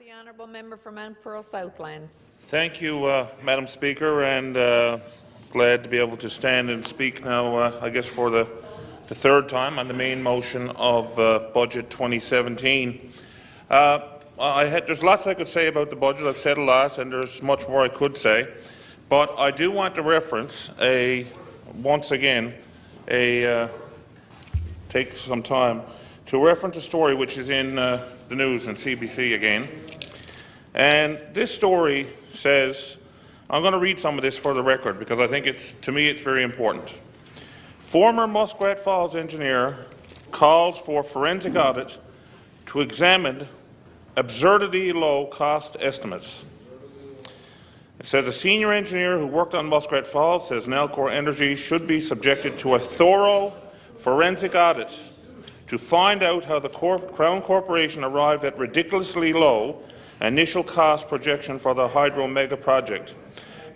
The honourable member for Mount Pearl Southlands. Thank you, Madam Speaker, and glad to be able to stand and speak now, I guess for the third time on the main motion of Budget 2017. There's lots I could say about the budget. I've said a lot, and there's much more I could say. But I do want to reference once again, take some time to reference a story which is in the news and CBC again. And this story says, I'm going to read some of this for the record because I think to me it's very important. Former Muskrat Falls engineer calls for forensic audit to examine absurdity low cost estimates. It says a senior engineer who worked on Muskrat Falls says Nalcor Energy should be subjected to a thorough forensic audit to find out how the Crown Corporation arrived at ridiculously low initial cost projection for the hydro mega project.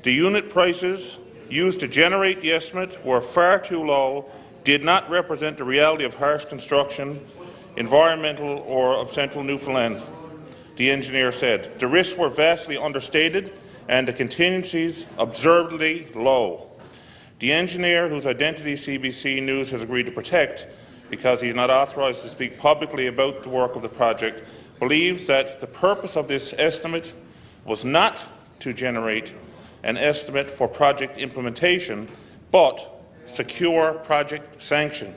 The unit prices used to generate the estimate were far too low, did not represent the reality of harsh construction, environmental or of central Newfoundland, the engineer said. The risks were vastly understated and the contingencies absurdly low. The engineer, whose identity CBC News has agreed to protect because he is not authorized to speak publicly about the work of the project, believes that the purpose of this estimate was not to generate an estimate for project implementation, but secure project sanction.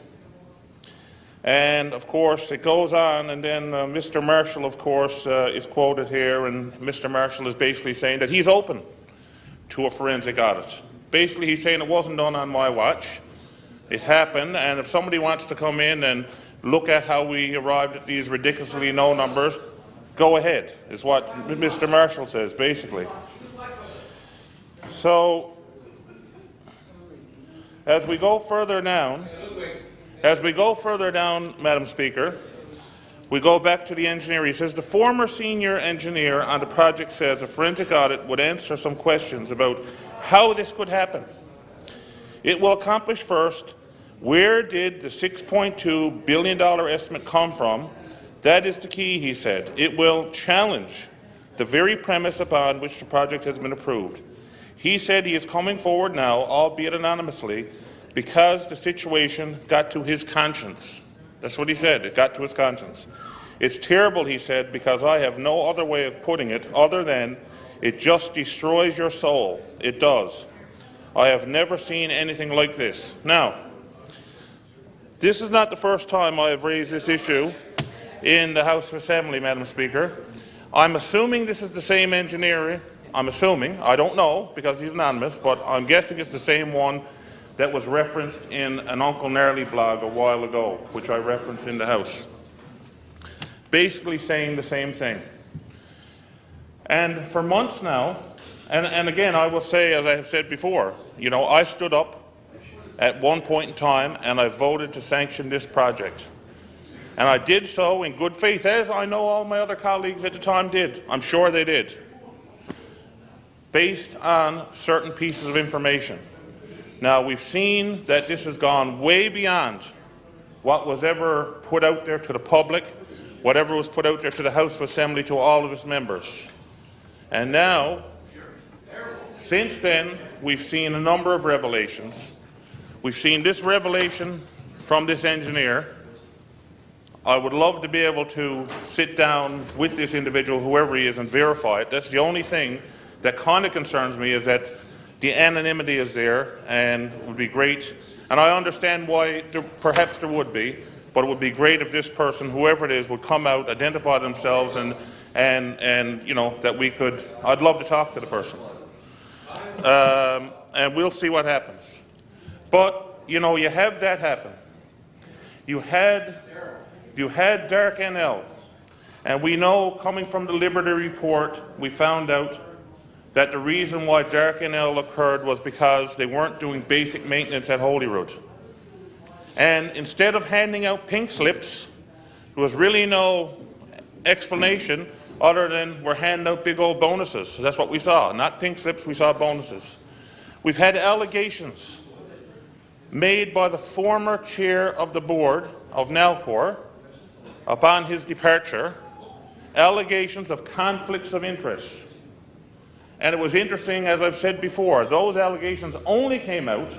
And of course it goes on, and then Mr. Marshall, of course, is quoted here, and Mr. Marshall is basically saying that he's open to a forensic audit. Basically he's saying it wasn't done on my watch. It happened, and if somebody wants to come in and look at how we arrived at these ridiculously low numbers, go ahead, is what Mr. Marshall says, basically. So, as we go further down, Madam Speaker, we go back to the engineer. He says the former senior engineer on the project says a forensic audit would answer some questions about how this could happen. It will accomplish first, where did the $6.2 billion estimate come from? That is the key, he said. It will challenge the very premise upon which the project has been approved. He said he is coming forward now, albeit anonymously, because the situation got to his conscience. That's what he said, it got to his conscience. It's terrible, he said, because I have no other way of putting it other than it just destroys your soul. It does. I have never seen anything like this. Now, this is not the first time I have raised this issue in the House of Assembly, Madam Speaker. I'm assuming this is the same engineer. I'm assuming. I don't know because he's anonymous, but I'm guessing it's the same one that was referenced in an Uncle Gnarly blog a while ago, which I referenced in the House, basically saying the same thing. And for months now, and again, I will say, as I have said before, I stood up at one point in time and I voted to sanction this project. And I did so in good faith, as I know all my other colleagues at the time did. I'm sure they did, based on certain pieces of information. Now, we've seen that this has gone way beyond what was ever put out there to the public, whatever was put out there to the House of Assembly, to all of its members. And now, since then, we've seen a number of revelations. We've seen this revelation from this engineer. I would love to be able to sit down with this individual, whoever he is, and verify it. That's the only thing that kind of concerns me, is that the anonymity is there, and it would be great. And I understand why perhaps there would be, but it would be great if this person, whoever it is, would come out, identify themselves, and that we could. I'd love to talk to the person, and we'll see what happens. But you have that happen. You had Dark NL, and we know, coming from the Liberty Report, we found out that the reason why Dark NL occurred was because they weren't doing basic maintenance at Holyrood. And instead of handing out pink slips, there was really no explanation other than we're handing out big old bonuses. So that's what we saw. Not pink slips, we saw bonuses. We've had allegations made by the former chair of the board of Nalcor upon his departure allegations of conflicts of interest. And it was interesting, as I've said before, those allegations only came out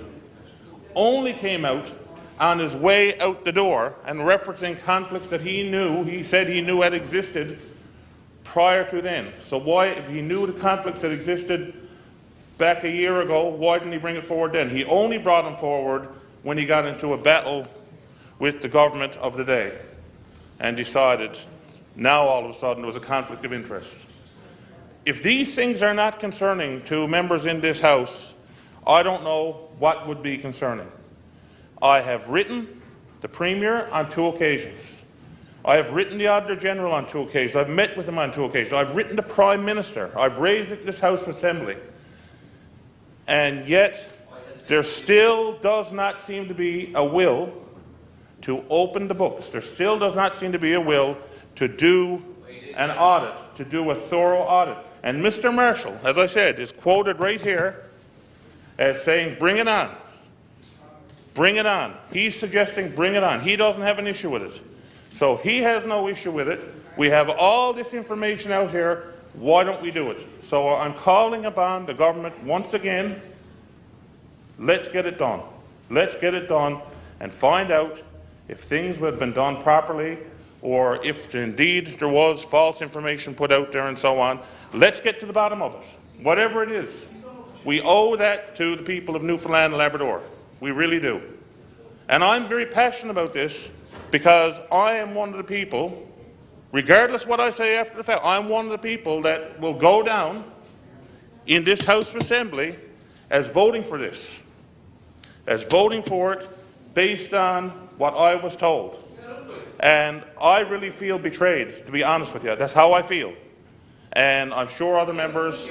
on his way out the door and referencing conflicts that he said he knew had existed prior to then. So why, if he knew the conflicts that existed back a year ago, why didn't he bring it forward then? He only brought them forward when he got into a battle with the government of the day and decided now all of a sudden there was a conflict of interest. If these things are not concerning to members in this House, I don't know what would be concerning. I have written the Premier on 2 occasions. I have written the Auditor General on 2 occasions. I've met with him on 2 occasions. I've written the Prime Minister. I've raised it in this House of Assembly. And yet, there still does not seem to be a will to open the books. There still does not seem to be a will to do an audit, to do a thorough audit. And Mr. Marshall, as I said, is quoted right here as saying, bring it on. Bring it on. He's suggesting bring it on. He doesn't have an issue with it. So he has no issue with it. We have all this information out here. Why don't we do it? So I'm calling upon the government once again. Let's get it done. Let's get it done and find out if things have been done properly or if indeed there was false information put out there and so on. Let's get to the bottom of it. Whatever it is, we owe that to the people of Newfoundland and Labrador. We really do. And I'm very passionate about this because I am one of the people, regardless of what I say after the fact, I'm one of the people that will go down in this House of Assembly as voting for this, as voting for it based on what I was told. And I really feel betrayed, to be honest with you. That's how I feel. And I'm sure other members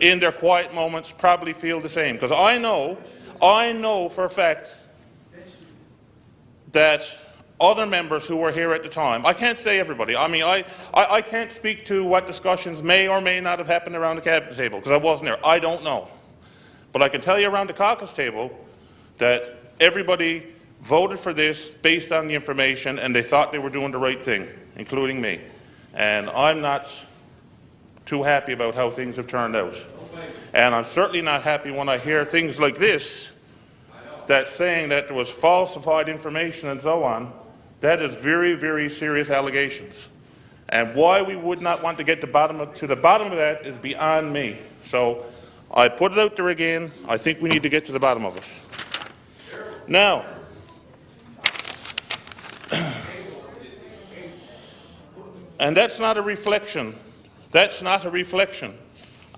in their quiet moments probably feel the same. Because I know for a fact that other members who were here at the time, I can't say everybody, I mean, I can't speak to what discussions may or may not have happened around the cabinet table, because I wasn't there. I don't know. But I can tell you around the caucus table that everybody voted for this based on the information, and they thought they were doing the right thing, including me. And I'm not too happy about how things have turned out. And I'm certainly not happy when I hear things like this, that saying that there was falsified information and so on. That is very, very serious allegations. And why we would not want to get to the bottom of that is beyond me. So I put it out there again. I think we need to get to the bottom of it. Now, and that's not a reflection. That's not a reflection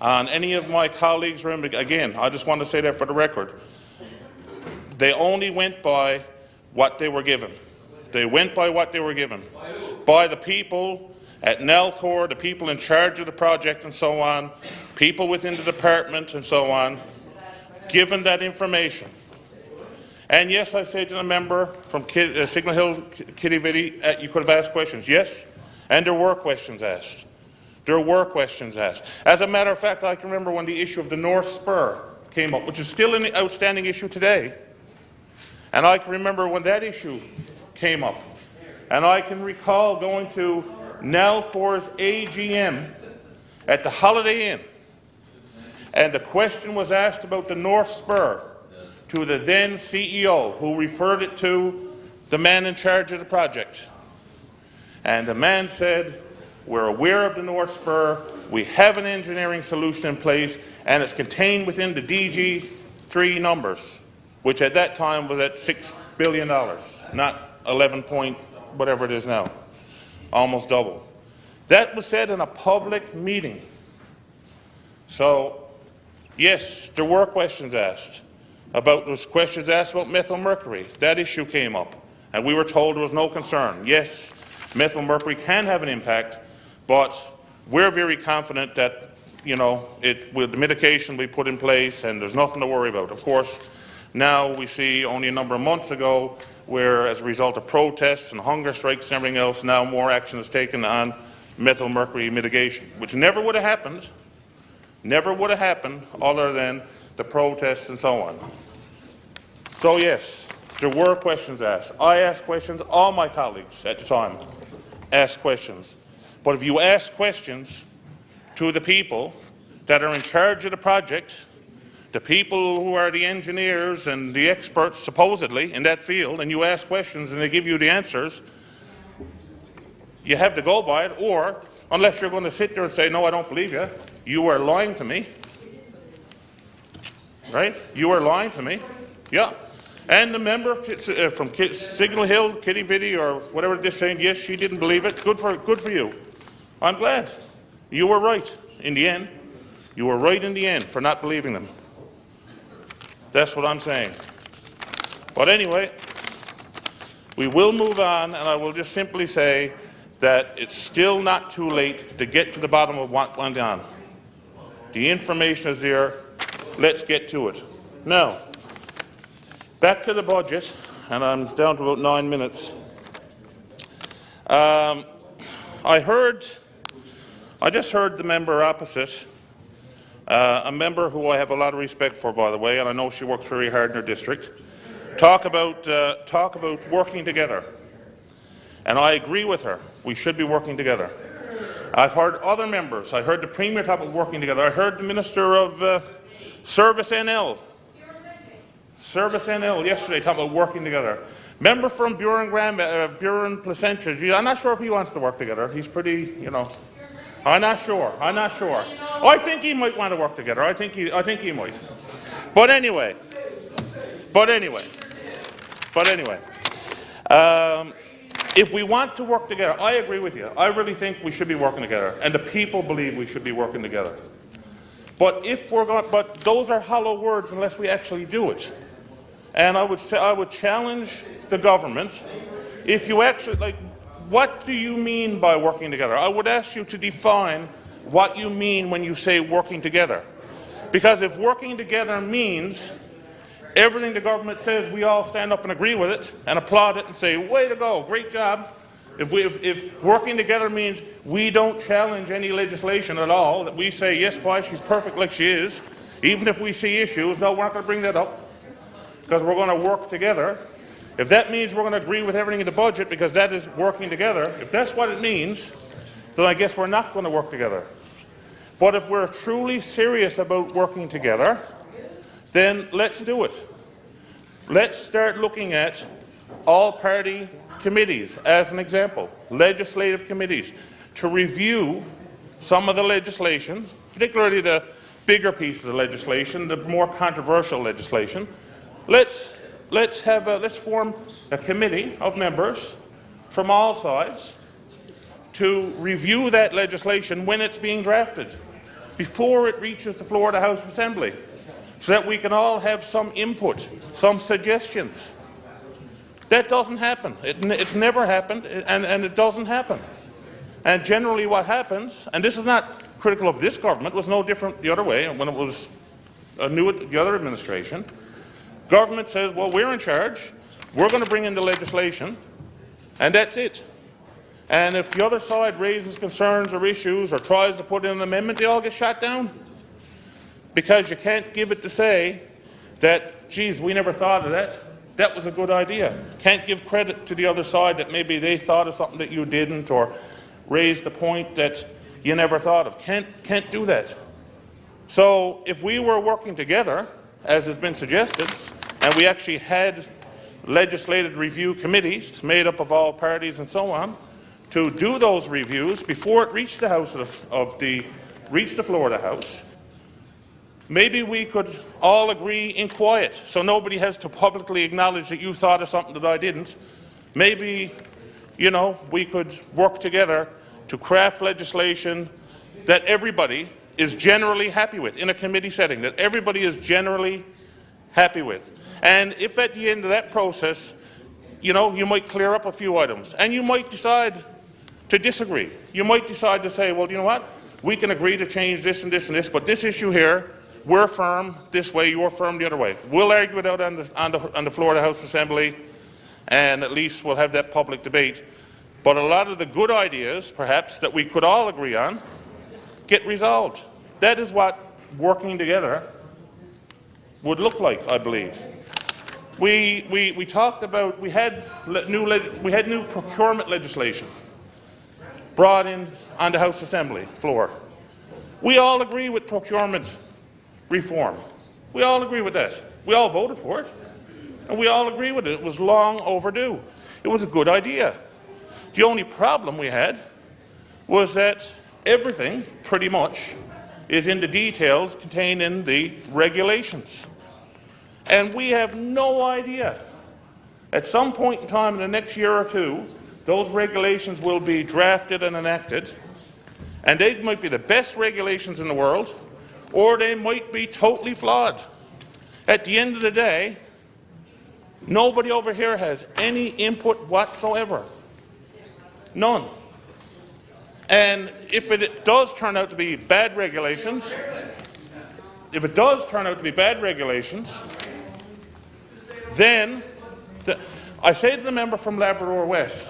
on any of my colleagues. Again, I just want to say that for the record. They only went by what they were given. They went by what they were given. By the people at Nalcor, the people in charge of the project and so on, people within the department and so on, given that information. And yes, I say to the member from Signal Hill, Kitty-Vitty, you could have asked questions. Yes, and there were questions asked. There were questions asked. As a matter of fact, I can remember when the issue of the North Spur came up, which is still an outstanding issue today. And I can remember when that issue came up. And I can recall going to Nalcor's AGM at the Holiday Inn. And the question was asked about the North Spur to the then CEO, who referred it to the man in charge of the project. And the man said, we're aware of the North Spur, we have an engineering solution in place, and it's contained within the DG3 numbers, which at that time was at $6 billion, not 11 point whatever it is now, almost double. That was said in a public meeting. So, yes, there were questions asked. Those questions asked about methyl mercury. That issue came up, and we were told there was no concern. Yes, methyl mercury can have an impact, but we're very confident that, the mitigation will be put in place and there's nothing to worry about. Of course, now we see only a number of months ago where, as a result of protests and hunger strikes and everything else, now more action is taken on methyl mercury mitigation, which never would have happened other than the protests and so on. So yes, there were questions asked. I asked questions. All my colleagues at the time asked questions. But if you ask questions to the people that are in charge of the project, the people who are the engineers and the experts supposedly in that field, and you ask questions and they give you the answers, you have to go by it, or unless you're going to sit there and say, no, I don't believe you, you are lying to me. Right? You are lying to me. Yeah. And the member from Signal Hill, Kitty Vitty, or whatever this saying, yes, she didn't believe it. Good for you. I'm glad. You were right in the end. You were right in the end for not believing them. That's what I'm saying. But anyway, we will move on, and I will just simply say that it's still not too late to get to the bottom of what went on. The information is there. Let's get to it. Now, back to the budget, and I'm down to about 9 minutes. I just heard the member opposite, a member who I have a lot of respect for, by the way, and I know she works very hard in her district, talk about working together. And I agree with her. We should be working together. I've heard other members. I heard the Premier talk about working together. I heard the Minister of Service NL yesterday talking about working together. Member from Buren Placentia, I'm not sure if he wants to work together. He's pretty, I'm not sure. I think he might want to work together. I think he might. But anyway. If we want to work together, I agree with you. I really think we should be working together, and the people believe we should be working together. But but those are hollow words unless we actually do it. And I would challenge the government, if you actually, what do you mean by working together? I would ask you to define what you mean when you say working together. Because if working together means everything the government says, we all stand up and agree with it and applaud it and say, way to go, great job. If working together means we don't challenge any legislation at all, that we say, yes, boy, she's perfect like she is, even if we see issues, no, we're not going to bring that up because we're going to work together. If that means we're going to agree with everything in the budget because that is working together, if that's what it means, then I guess we're not going to work together. But if we're truly serious about working together, then let's do it. Let's start looking at all-party committees, as an example, legislative committees, to review some of the legislation, particularly the bigger pieces of legislation, the more controversial legislation. Let's form a committee of members from all sides to review that legislation when it's being drafted, before it reaches the floor of the House of Assembly, so that we can all have some input, some suggestions. That doesn't happen. It's never happened, and it doesn't happen. And generally what happens, and this is not critical of this government, was no different the other way when it was the other administration. Government says, well, we're in charge, we're going to bring in the legislation, and that's it. And if the other side raises concerns or issues or tries to put in an amendment, they all get shot down. Because you can't give it to say that, geez, we never thought of that. That was a good idea. Can't give credit to the other side that maybe they thought of something that you didn't, or raise the point that you never thought of. Can't do that. So if we were working together, as has been suggested, and we actually had legislative review committees made up of all parties and so on, to do those reviews before it reached the floor of the House, maybe we could all agree in quiet, so nobody has to publicly acknowledge that you thought of something that I didn't. Maybe, we could work together to craft legislation that everybody is generally happy with, in a committee setting, that everybody is generally happy with. And if at the end of that process, you might clear up a few items, and you might decide to disagree. You might decide to say, well, you know what? We can agree to change this and this and this, but this issue here, we're firm this way, you're firm the other way. We'll argue it out on the floor of the House Assembly, and at least we'll have that public debate. But a lot of the good ideas, perhaps, that we could all agree on, get resolved. That is what working together would look like, I believe. We talked about, we had new procurement legislation. brought in on the House Assembly floor. We all agree with procurement reform. We all agree with that. We all voted for it, and we all agree with it. It was long overdue. It was a good idea. The only problem we had was that everything, pretty much, is in the details contained in the regulations. And we have no idea. At some point in time in the next year or two, those regulations will be drafted and enacted, and they might be the best regulations in the world, or they might be totally flawed. At the end of the day, nobody over here has any input whatsoever. None. And if it does turn out to be bad regulations, then I say to the member from Labrador West,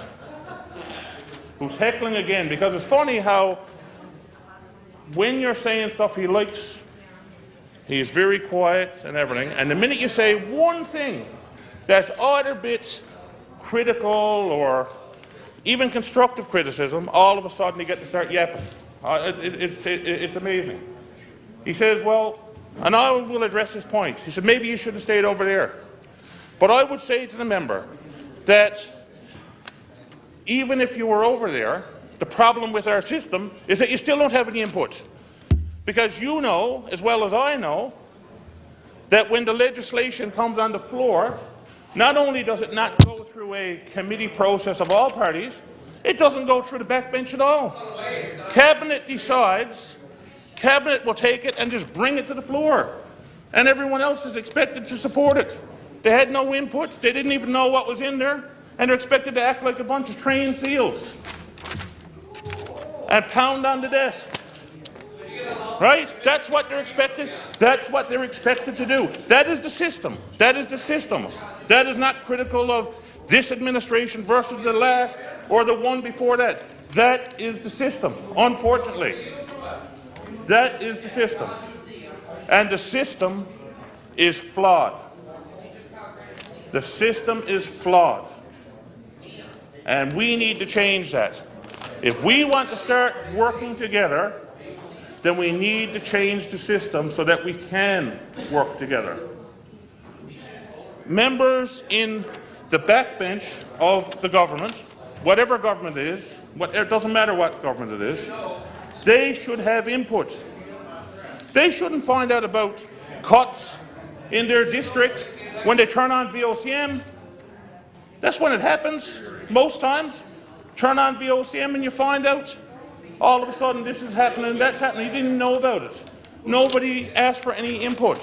who's heckling again, because it's funny how when you're saying stuff he likes, he's very quiet and everything, and the minute you say one thing that's either bit critical or even constructive criticism, all of a sudden you get to start yapping. It's amazing. He says, well, and I will address his point. He said, maybe you should have stayed over there. But I would say to the member that even if you were over there, the problem with our system is that you still don't have any input. Because you know, as well as I know, that when the legislation comes on the floor, not only does it not go through a committee process of all parties, it doesn't go through the backbench at all. Cabinet decides, Cabinet will take it and just bring it to the floor, and everyone else is expected to support it. They had no input, they didn't even know what was in there, and they're expected to act like a bunch of trained seals and pound on the desk. Right? That's what they're expected. That's what they're expected to do. That is the system. That is the system. That is not critical of this administration versus the last or the one before that. That is the system, unfortunately. That is the system. And the system is flawed. The system is flawed. And we need to change that. If we want to start working together, then we need to change the system so that we can work together. Members in the backbench of the government, whatever government it is, it doesn't matter what government it is, they should have input. They shouldn't find out about cuts in their district when they turn on VOCM. That's when it happens, most times. Turn on VOCM and you find out all of a sudden this is happening, that's happening. You didn't know about it. Nobody asked for any input.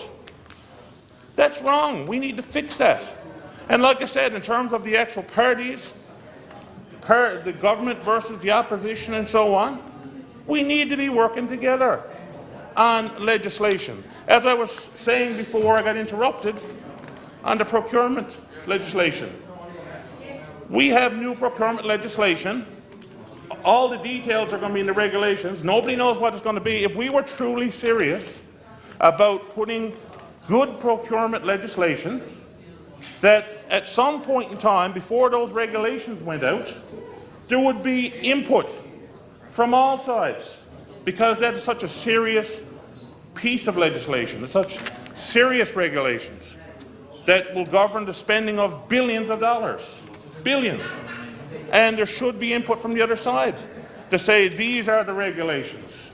That's wrong. We need to fix that. And like I said, in terms of the actual parties, the government versus the opposition and so on, we need to be working together on legislation. As I was saying before I got interrupted, on the procurement legislation. We have new procurement legislation. All the details are going to be in the regulations. Nobody knows what it's going to be. If we were truly serious about putting good procurement legislation, that at some point in time, before those regulations went out, there would be input from all sides, because that is such a serious piece of legislation. It's such serious regulations that will govern the spending of billions of dollars. Billions. And there should be input from the other side to say, these are the regulations.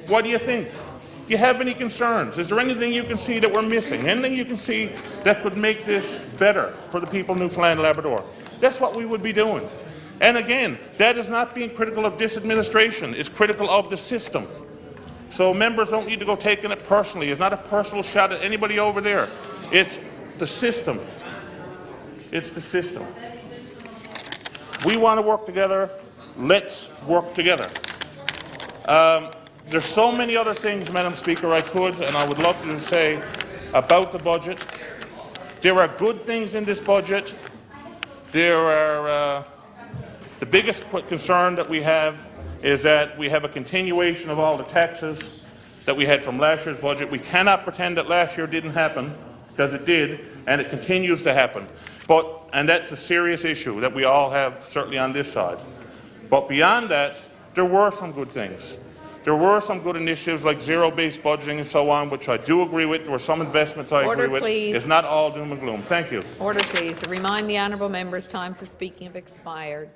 What do you think? Do you have any concerns? Is there anything you can see that we're missing? Anything you can see that could make this better for the people of Newfoundland and Labrador? That's what we would be doing. And again, that is not being critical of this administration. It's critical of the system. So members don't need to go taking it personally. It's not a personal shot at anybody over there. It's the system. It's the system. We want to work together. Let's work together. There's so many other things, Madam Speaker, I could and I would love to say about the budget. There are good things in this budget. There are the biggest concern that we have is that we have a continuation of all the taxes that we had from last year's budget. We cannot pretend that last year didn't happen, because it did, and it continues to happen. And that's a serious issue that we all have, certainly on this side. But beyond that, there were some good things. There were some good initiatives like zero-based budgeting and so on, which I do agree with. There were some investments I Order, agree with. please. It's not all doom and gloom. Thank you. Order, please. Remind the honourable members time for speaking have expired.